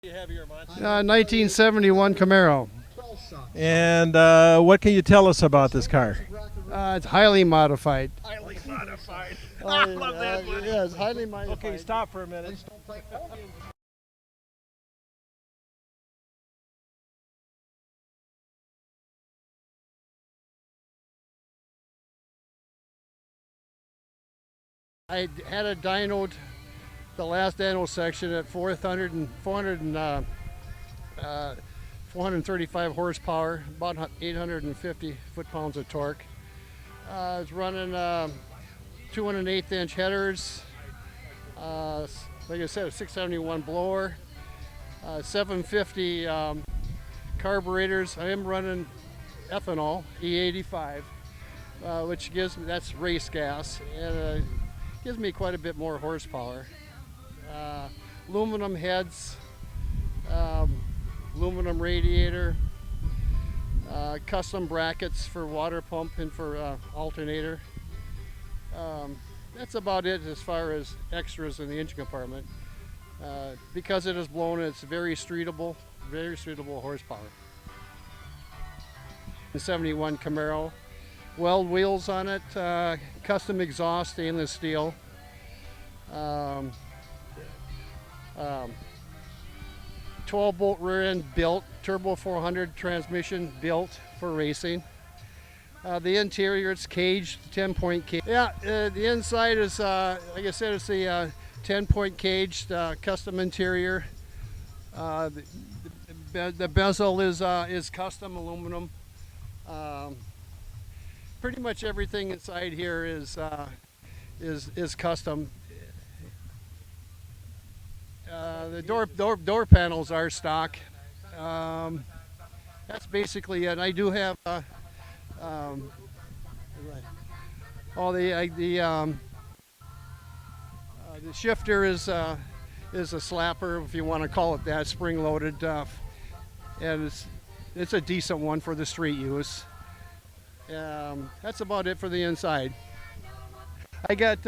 You have your monster. 1971 Camaro. And what can you tell us about this car? It's highly modified. Highly modified. I love that one. Yeah, it's highly modified. Okay, stop for a minute. I had a dynoed, the last dyno section at 435 horsepower, about 850 foot-pounds of torque. It's running 208-inch headers, like I said, a 671 blower, 750 carburetors. I am running ethanol, E85, which gives me, that's race gas, and gives me quite a bit more horsepower. Aluminum heads, aluminum radiator, custom brackets for water pump and for alternator. That's about it as far as extras in the engine compartment. Because it is blown, it's very streetable horsepower. The 71 Camaro, weld wheels on it, custom exhaust, stainless steel. 12-bolt rear end built, turbo 400 transmission built for racing. The interior, it's caged, 10-point cage. Yeah, the inside is, like I said, it's the 10-point caged custom interior. The bezel is custom aluminum. Pretty much everything inside here is custom. The door panels are stock. That's basically it. I do have the shifter is a slapper, if you want to call it that, spring-loaded, and it's a decent one for the street use. That's about it for the inside. I got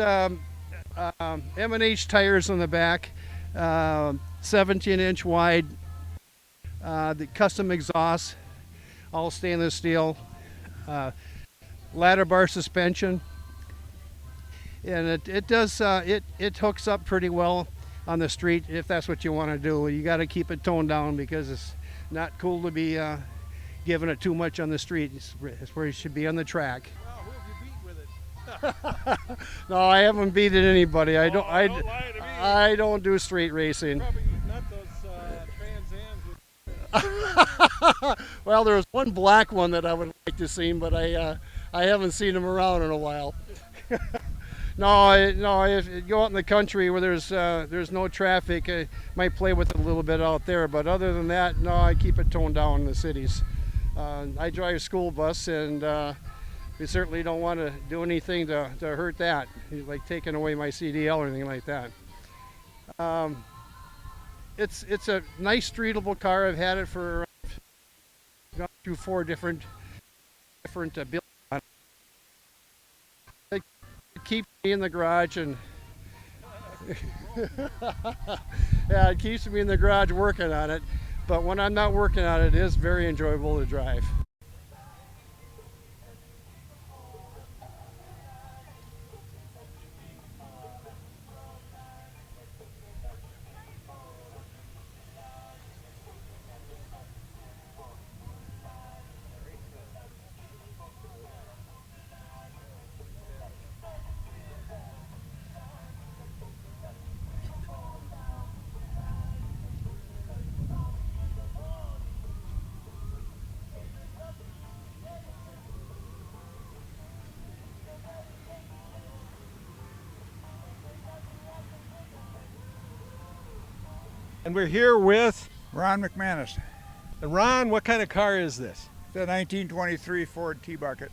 M&H tires on the back, 17-inch wide, the custom exhaust, all stainless steel, ladder bar suspension, and it hooks up pretty well on the street if that's what you want to do. You got to keep it toned down because it's not cool to be giving it too much on the street. It's where you should be on the track. Well, who have you beat with it? No, I haven't beaten anybody. Don't lie to me. I don't do street racing. Probably not those Trans Ams. Well, there's one black one that I would like to see, but I haven't seen them around in a while. No, if you go out in the country where there's no traffic, I might play with it a little bit out there. But other than that, no, I keep it toned down in the cities. I drive a school bus, and we certainly don't want to do anything to hurt that, like taking away my CDL or anything like that. It's a nice streetable car. I've had it for gone through 4 different builds. It keeps me in the garage, and yeah, it keeps me in the garage working on it. But when I'm not working on it, it is very enjoyable to drive. And we're here with Ron McManus. Ron. What kind of car is this? It's a 1923 Ford T-Bucket.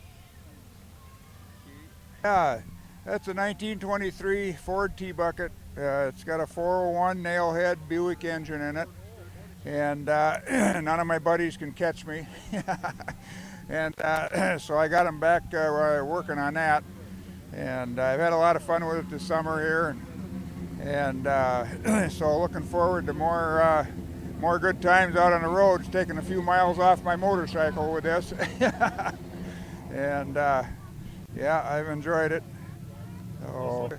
Yeah, that's a 1923 Ford T-Bucket. It's got a 401 nailhead Buick engine in it, and none of my buddies can catch me. And so I got them back working on that, and I've had a lot of fun with it this summer here, and so looking forward to more more good times out on the roads, taking a few miles off my motorcycle with this. And yeah, I've enjoyed it. So,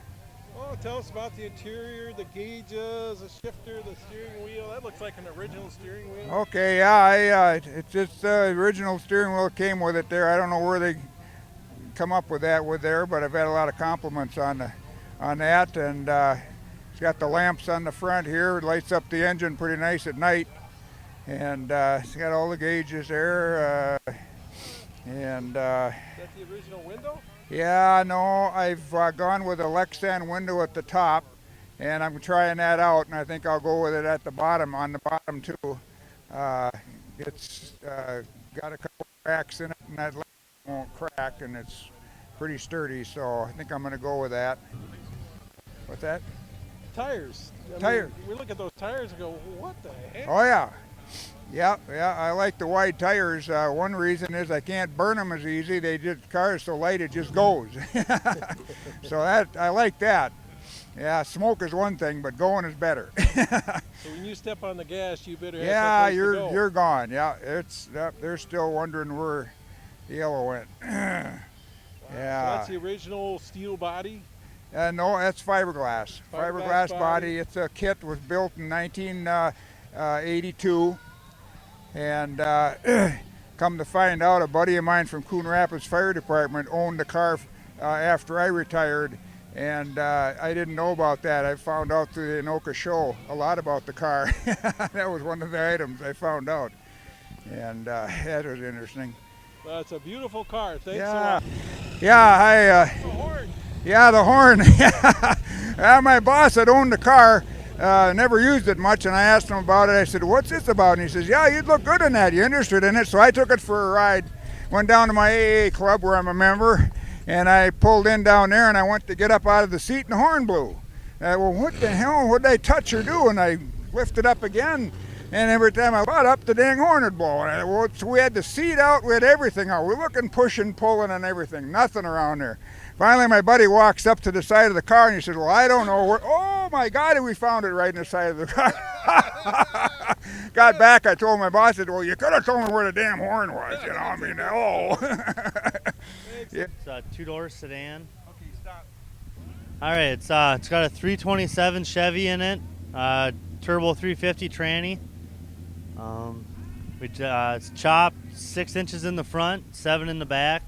Oh, tell us about the interior, the gauges, the shifter, the steering wheel. That looks like an original steering wheel. okay, yeah, it's just the original steering wheel came with it there. I don't know where they come up with that with there, but I've had a lot of compliments on that. And it's got the lamps on the front here. It lights up the engine pretty nice at night. And it's got all the gauges there. And Is that the original window? yeah, no, I've gone with a Lexan window at the top, and I'm trying that out, and I think I'll go with it at the bottom, on the bottom too. It's got a couple cracks in it, and that won't crack, and it's pretty sturdy, so I think I'm going to go with that. What's that? Tires. Tires. We look at those tires and go, what the heck? Oh yeah. Yeah, I like the wide tires. One reason is I can't burn them as easy. The car is so light it just goes. So I like that. Yeah, smoke is one thing, but going is better. So when you step on the gas, you better have Yeah, someplace to go. you're gone. Yeah, they're still wondering where the yellow went. Wow. So Yeah. that's the original steel body. No, that's fiberglass. Fiberglass Body. It's a kit was built in 1982, and come to find out, a buddy of mine from Coon Rapids Fire Department owned the car after I retired, and I didn't know about that. I found out through the Anoka show a lot about the car. That was one of the items I found out, and that was interesting. Well, it's a beautiful car. Thanks a Yeah, lot. yeah, The horn. Yeah, the horn. My boss had owned the car, never used it much, and I asked him about it. I said, "What's this about?" And he says, "Yeah, you'd look good in that. You interested in it?" So I took it for a ride, went down to my AA club where I'm a member, and I pulled in down there, and I went to get up out of the seat, and the horn blew. Well, what the hell? What did I touch or do? And I lifted up again, and every time I got up, the dang horn would blow. And so we had the seat out, we had everything out. We're looking, pushing, pulling, and everything. Nothing around there. Finally, my buddy walks up to the side of the car and he says, "Well, I don't know where." Oh my God, we found it right in the side of the car. Got back, I told my boss, I said, "Well, you could have told me where the damn horn was, you know, I mean, oh." Yeah. It's a two-door sedan. Okay, stop. All right, it's got a 327 Chevy in it, turbo 350 tranny. It's chopped 6 inches in the front, 7 in the back.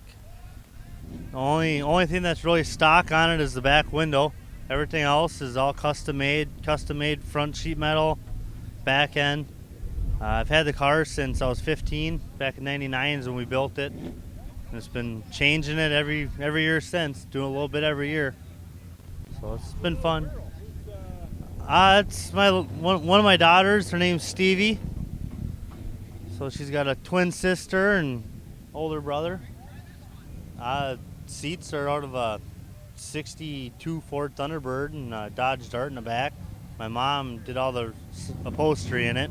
The only thing that's really stock on it is the back window. Everything else is all custom made front sheet metal, back end. I've had the car since I was 15, back in '99 is when we built it. And it's been changing it every year since, doing a little bit every year. So it's been fun. It's one of my daughters. Her name's Stevie. So she's got a twin sister and older brother. Seats are out of a '62 Ford Thunderbird and a Dodge Dart in the back. My mom did all the upholstery in it.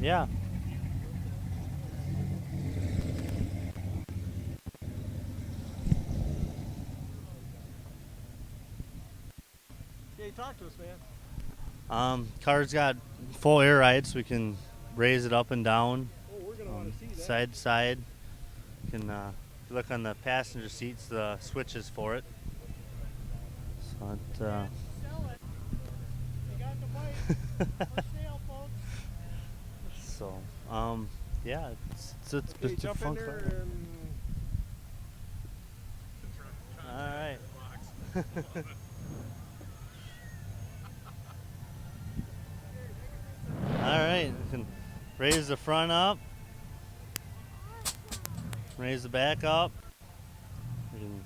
Yeah. Okay, talk to us, man. Car's got full air ride, so we can raise it up and down, Oh, we're going to want to see that. side to side. You can look on the passenger seats, the switches for it. So it, Sell it. You got the bike. For sale, folks. so yeah, it's Okay, a jump in fun there car. and All right. All right, you can raise the front up, raise the back up. You can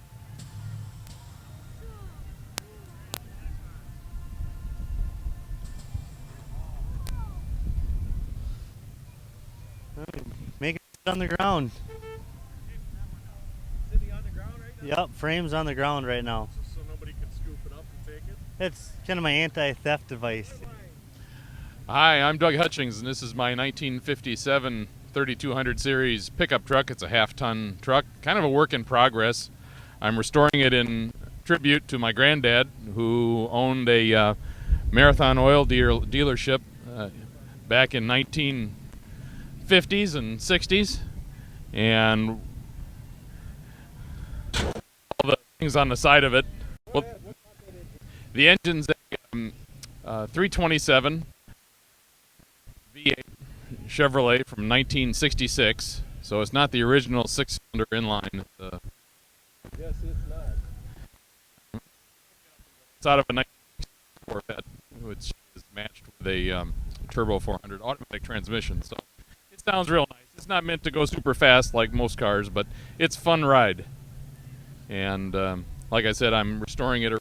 make it sit on the ground. sitting on the ground right now, Yep, frame's on the ground right now. so nobody can scoop it up and take it. It's kind of my anti-theft device. Hi, I'm Doug Hutchings, and this is my 1957 3200 series pickup truck. It's a half-ton truck, kind of a work in progress. I'm restoring it in tribute to my granddad, who owned a Marathon oil dealership back in 1950s and 60s, and all the things on the side of it. Well, the engine's a 327 V8 Chevrolet from 1966, so it's not the original six-cylinder inline. Yes, it's not. It's out of a 1964 Corvette, which is matched with a turbo 400 automatic transmission. So it sounds real nice. It's not meant to go super fast like most cars, but it's a fun ride. And like I said, I'm restoring it.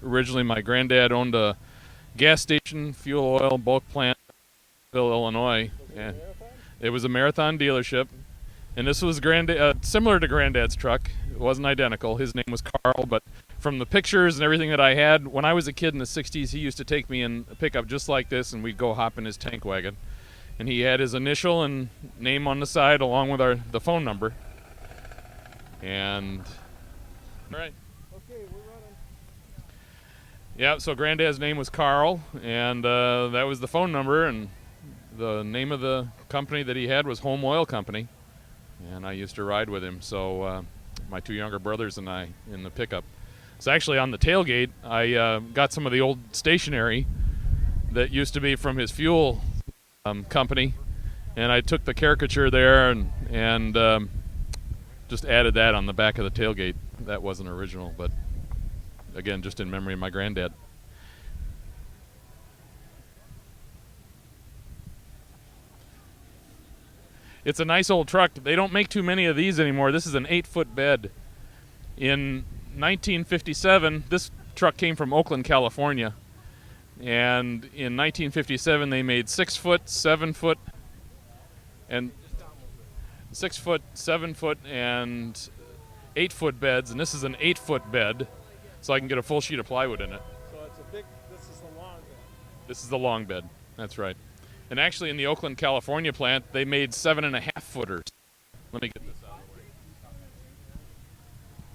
Originally, my granddad owned a gas station, fuel oil bulk plant in Illinois. And it was a Marathon dealership. And this was similar to Granddad's truck. It wasn't identical. His name was Carl, but from the pictures and everything that I had, when I was a kid in the 60s, he used to take me in a pickup just like this, and we'd go hop in his tank wagon. And he had his initial and name on the side along with the phone number. And, all right. Okay, we're running. Yeah, so Granddad's name was Carl, and that was the phone number, and the name of the company that he had was Home Oil Company. And I used to ride with him, so my two younger brothers and I in the pickup. So actually on the tailgate, I got some of the old stationery that used to be from his fuel company, and I took the caricature there and just added that on the back of the tailgate. That wasn't original, but again, just in memory of my granddad. It's a nice old truck. They don't make too many of these anymore. This is an 8-foot bed. In 1957, this truck came from Oakland, California. And in 1957, they made 6-foot, 7-foot, and 6-foot, 7-foot, and 8-foot beds. And this is an 8-foot bed, so I can get a full sheet of plywood in it. So it's this is the long bed. This is the long bed. That's right. And actually, in the Oakland, California plant, they made 7.5-footers. Let me get this out of the way.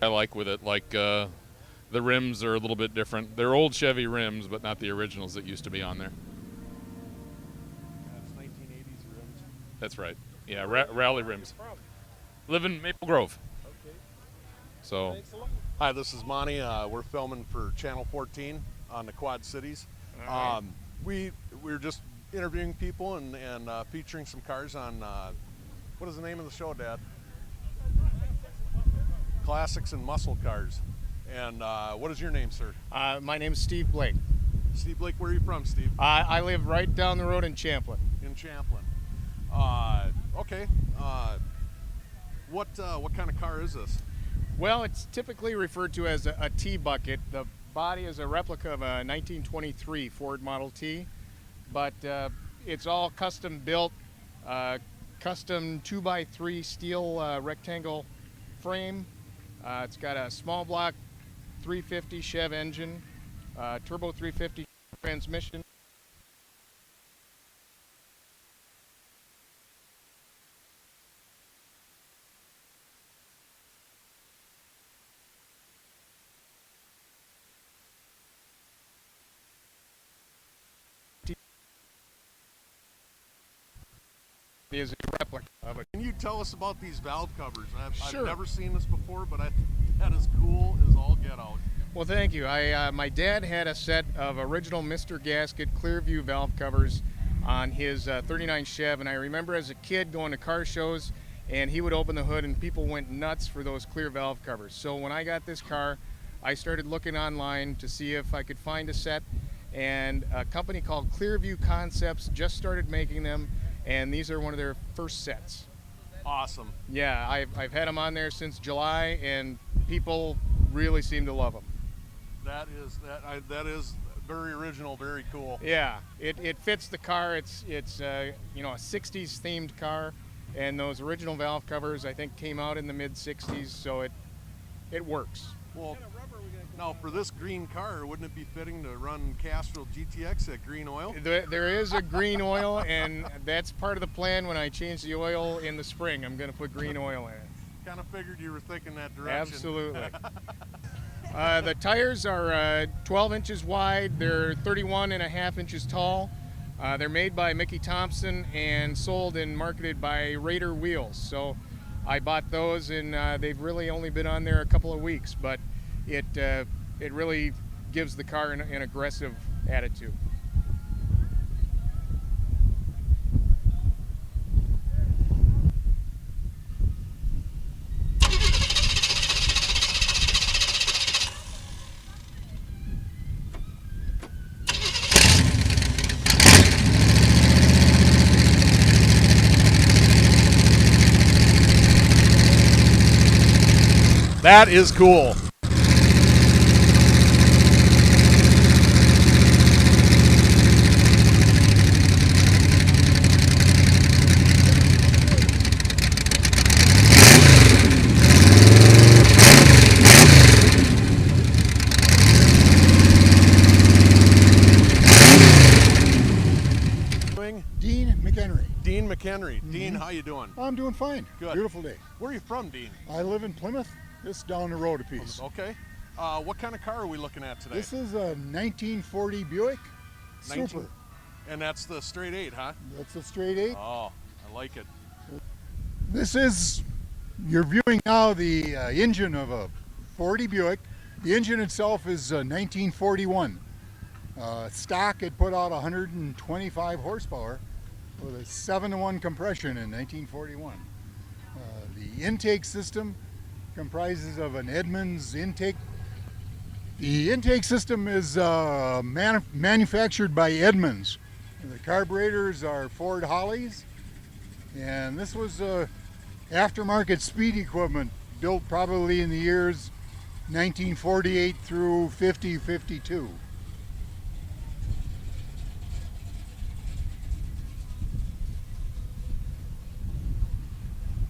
I like with it, like the rims are a little bit different. They're old Chevy rims, but not the originals that used to be on there. That's 1980s rims. That's right. Yeah, rally rims. From? Live in Maple Grove. Okay. So, Thanks a lot. Hi, this is Monty. We're filming for Channel 14 on the Quad Cities. We're just interviewing people and featuring some cars on, what is the name of the show, Dad? Classics and Muscle Cars. And what is your name, sir? My name's Steve Blake. Steve Blake, where are you from, Steve? I live right down the road in Champlin. In Champlin. Okay. What kind of car is this? Well, it's typically referred to as a T-bucket. The body is a replica of a 1923 Ford Model T, but it's all custom built, custom 2x3 steel rectangle frame. It's got a small block 350 Chev engine, turbo 350 transmission. Is a replica of it. Can you tell us about these valve covers? Sure. I've never seen this before, but I think that is cool as all get out. Well, thank you. My dad had a set of original Mr. Gasket Clearview valve covers on his 39 Chev, and I remember as a kid going to car shows, and he would open the hood, and people went nuts for those clear valve covers. So when I got this car, I started looking online to see if I could find a set, and a company called Clearview Concepts just started making them, and these are one of their first sets. Awesome. Yeah, I've had them on there since July, and people really seem to love them. That is very original, very cool. Yeah, it fits the car. It's a 60s themed car, and those original valve covers I think came out in the mid 60s, so it works. Well, now for this green car, wouldn't it be fitting to run Castrol GTX at green oil? There is a green oil, and that's part of the plan. When I change the oil in the spring, I'm going to put green oil in it. Kind of figured you were thinking that direction. Absolutely. The tires are 12 inches wide. They're 31 and a half inches tall. They're made by Mickey Thompson and sold and marketed by Raider Wheels. So I bought those, and they've really only been on there a couple of weeks, but it really gives the car an aggressive attitude. That is cool. Dean McHenry. Dean McHenry. Dean, how you doing? I'm doing fine. Good. Beautiful day. Where are you from, Dean? I live in Plymouth, just down the road a piece. Okay. What kind of car are we looking at today? This is a 1940 Buick Super. And that's the straight 8, huh? That's a straight 8. Oh, I like it. This is, you're viewing now the engine of a 40 Buick. The engine itself is 1941. Stock had put out 125 horsepower with a 7-to-1 compression in 1941. The intake system comprises of an Edmunds intake. The intake system is manufactured by Edmunds. The carburetors are Ford Hollies, and this was aftermarket speed equipment built probably in the years 1948 through 52.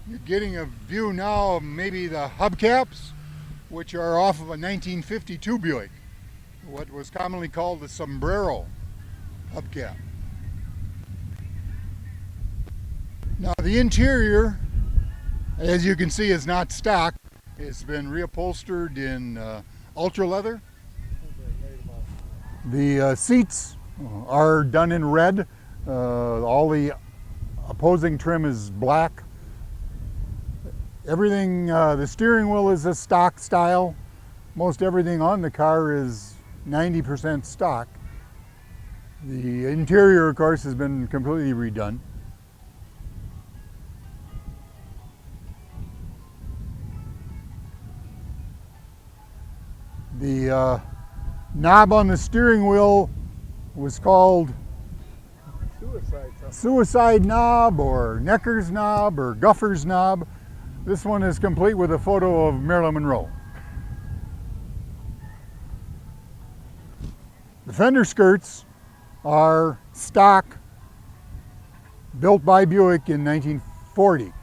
You're getting a view now of maybe the hubcaps, which are off of a 1952 Buick, what was commonly called the sombrero hubcap. Now the interior, as you can see, is not stock. It's been reupholstered in ultra leather. The seats are done in red. All the opposing trim is black. Everything, the steering wheel is a stock style. Most everything on the car is 90% stock. The interior, of course, has been completely redone. The knob on the steering wheel was called suicide knob or Necker's knob or Guffer's knob. This one is complete with a photo of Marilyn Monroe. The fender skirts are stock, built by Buick in 1940.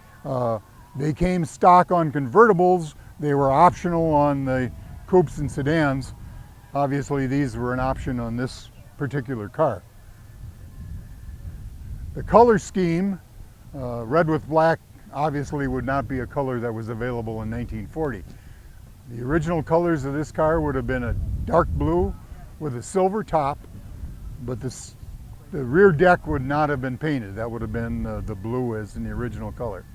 They came stock on convertibles. They were optional on the coupes and sedans. Obviously, these were an option on this particular car. The color scheme, red with black, obviously would not be a color that was available in 1940. The original colors of this car would have been a dark blue with a silver top, but the rear deck would not have been painted. That would have been the blue as in the original color.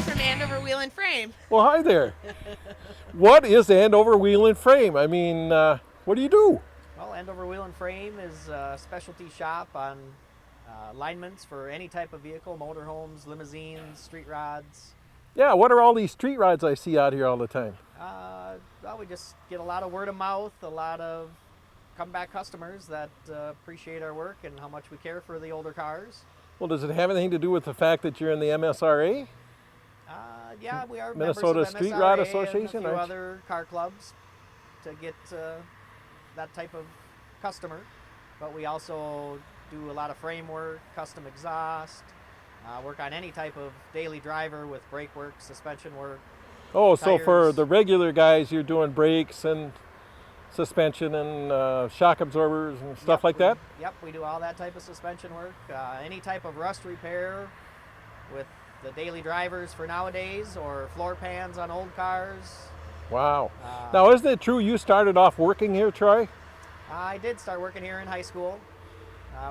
From Andover Wheel and Frame. Well, hi there. What is Andover Wheel and Frame? I mean, what do you do? Well, Andover Wheel and Frame is a specialty shop on alignments for any type of vehicle, motorhomes, limousines, street rods. Yeah, what are all these street rods I see out here all the time? Well, we just get a lot of word of mouth, a lot of comeback customers that appreciate our work and how much we care for the older cars. Well, does it have anything to do with the fact that you're in the MSRA? Yeah, we are Minnesota members of Street MSRA Rod Association, and a few aren't you? other car clubs to get that type of customer. But we also do a lot of frame work, custom exhaust, work on any type of daily driver with brake work, suspension work. Oh, so for tires. the regular guys, you're doing brakes and suspension and shock absorbers and stuff like that? Yep, we do all that type of suspension work. Any type of rust repair with the daily drivers for nowadays, or floor pans on old cars. Wow. Now, isn't it true you started off working here, Troy? I did start working here in high school.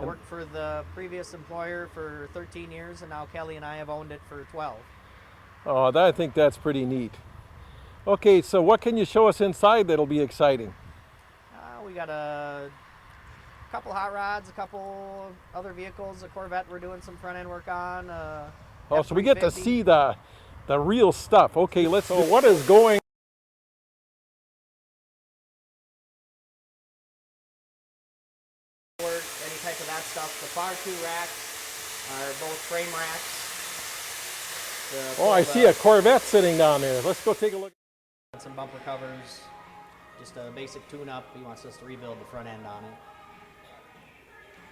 Worked for the previous employer for 13 years, and now Kelly and I have owned it for 12. Oh, I think that's pretty neat. Okay, so what can you show us inside that'll be exciting? We got a couple hot rods, a couple other vehicles, a Corvette we're doing some front end work on. Oh, so we get to see the real stuff. Okay, let's. So what is going? Any type of that stuff. The far two racks are both frame racks. Oh, I see a Corvette sitting down there. Let's go take a look. Some bumper covers, just a basic tune-up. He wants us to rebuild the front end on it.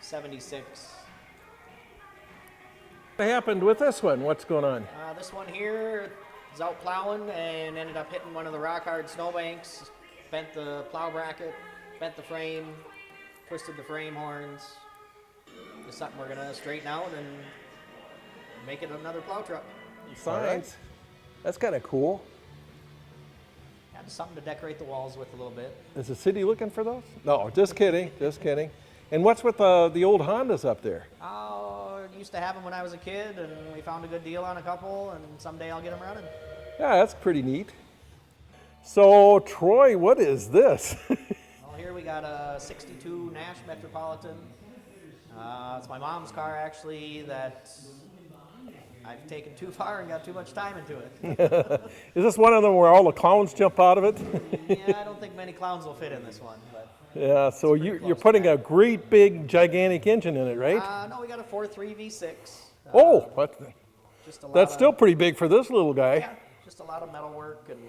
76. What happened with this one? What's going on? This one here is out plowing and ended up hitting one of the rock-hard snowbanks. Bent the plow bracket, bent the frame, twisted the frame horns. It's something we're gonna straighten out and make it another plow truck. Signs. That's kind of cool. Yeah, just something to decorate the walls with a little bit. Is the city looking for those? No, just kidding, just kidding. And what's with the old Hondas up there? Oh, used to have them when I was a kid, and we found a good deal on a couple, and someday I'll get them running. Yeah, that's pretty neat. So, Troy, what is this? Well, here we got a 62 Nash Metropolitan. It's my mom's car, actually, that I've taken too far and got too much time into it. Is this one of them where all the clowns jump out of it? Yeah, I don't think many clowns will fit in this one. But yeah, so you're putting a great big gigantic engine in it, right? No, we got a 4.3 V6. That's still pretty big for this little guy. Yeah, just a lot of metal work and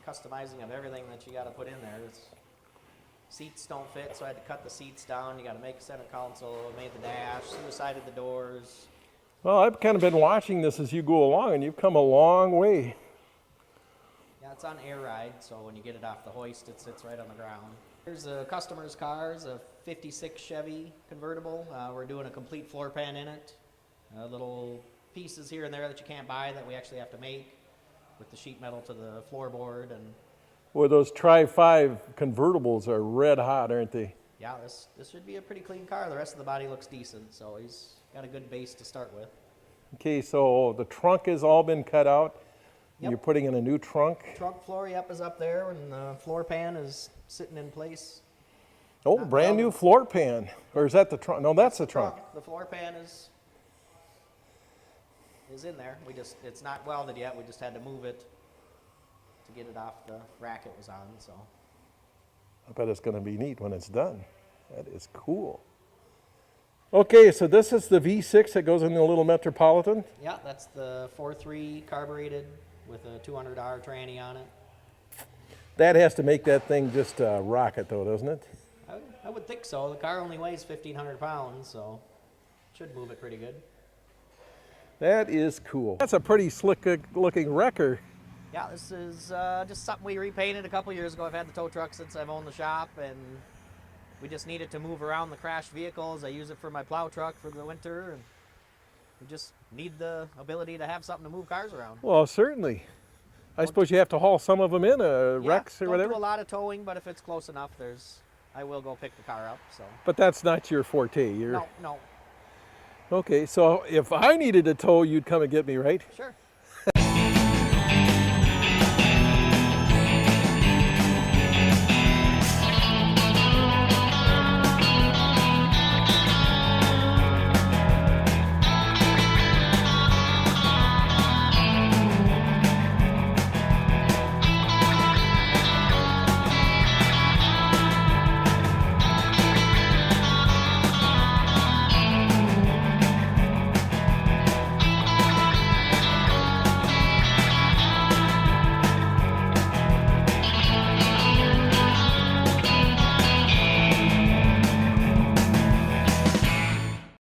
customizing of everything that you got to put in there. Seats don't fit, so I had to cut the seats down. You got to make a center console, made the dash, suicided the doors. Well, I've kind of been watching this as you go along, and you've come a long way. Yeah, it's on air ride, so when you get it off the hoist, it sits right on the ground. Here's a customer's car, it's a 56 Chevy convertible. We're doing a complete floor pan in it. Little pieces here and there that you can't buy that we actually have to make with the sheet metal to the floorboard. And well, those Tri-5 convertibles are red hot, aren't they? yeah, this should be a pretty clean car. The rest of the body looks decent, so he's got a good base to start with. Okay, so the trunk has all been cut out. Yep. You're putting in a new trunk. Trunk floor, yep, is up there, and the floor pan is sitting in place. Oh, brand new floor pan. Or is that the trunk? No, that's the trunk. The floor pan is in there. It's not welded yet. We just had to move it to get it off the rack it was on. So I bet it's going to be neat when it's done. That is cool. Okay, so this is the V6 that goes in the little Metropolitan. Yeah, that's the 4.3 carbureted with a 200R tranny on it. That has to make that thing just a rocket, though, doesn't it? I would think so. The car only weighs 1,500 pounds, so should move it pretty good. That is cool. That's a pretty slick looking wrecker. Yeah, this is just something we repainted a couple years ago. I've had the tow truck since I've owned the shop, and we just need it to move around the crashed vehicles. I use it for my plow truck for the winter, and we just need the ability to have something to move cars around. Well, certainly. I suppose you have to haul some of them in, wrecks or don't whatever? do a lot of towing, but if it's close enough, I will go pick the car up. So. But that's not your forte. No. Okay, so if I needed a tow, you'd come and get me, right? Sure.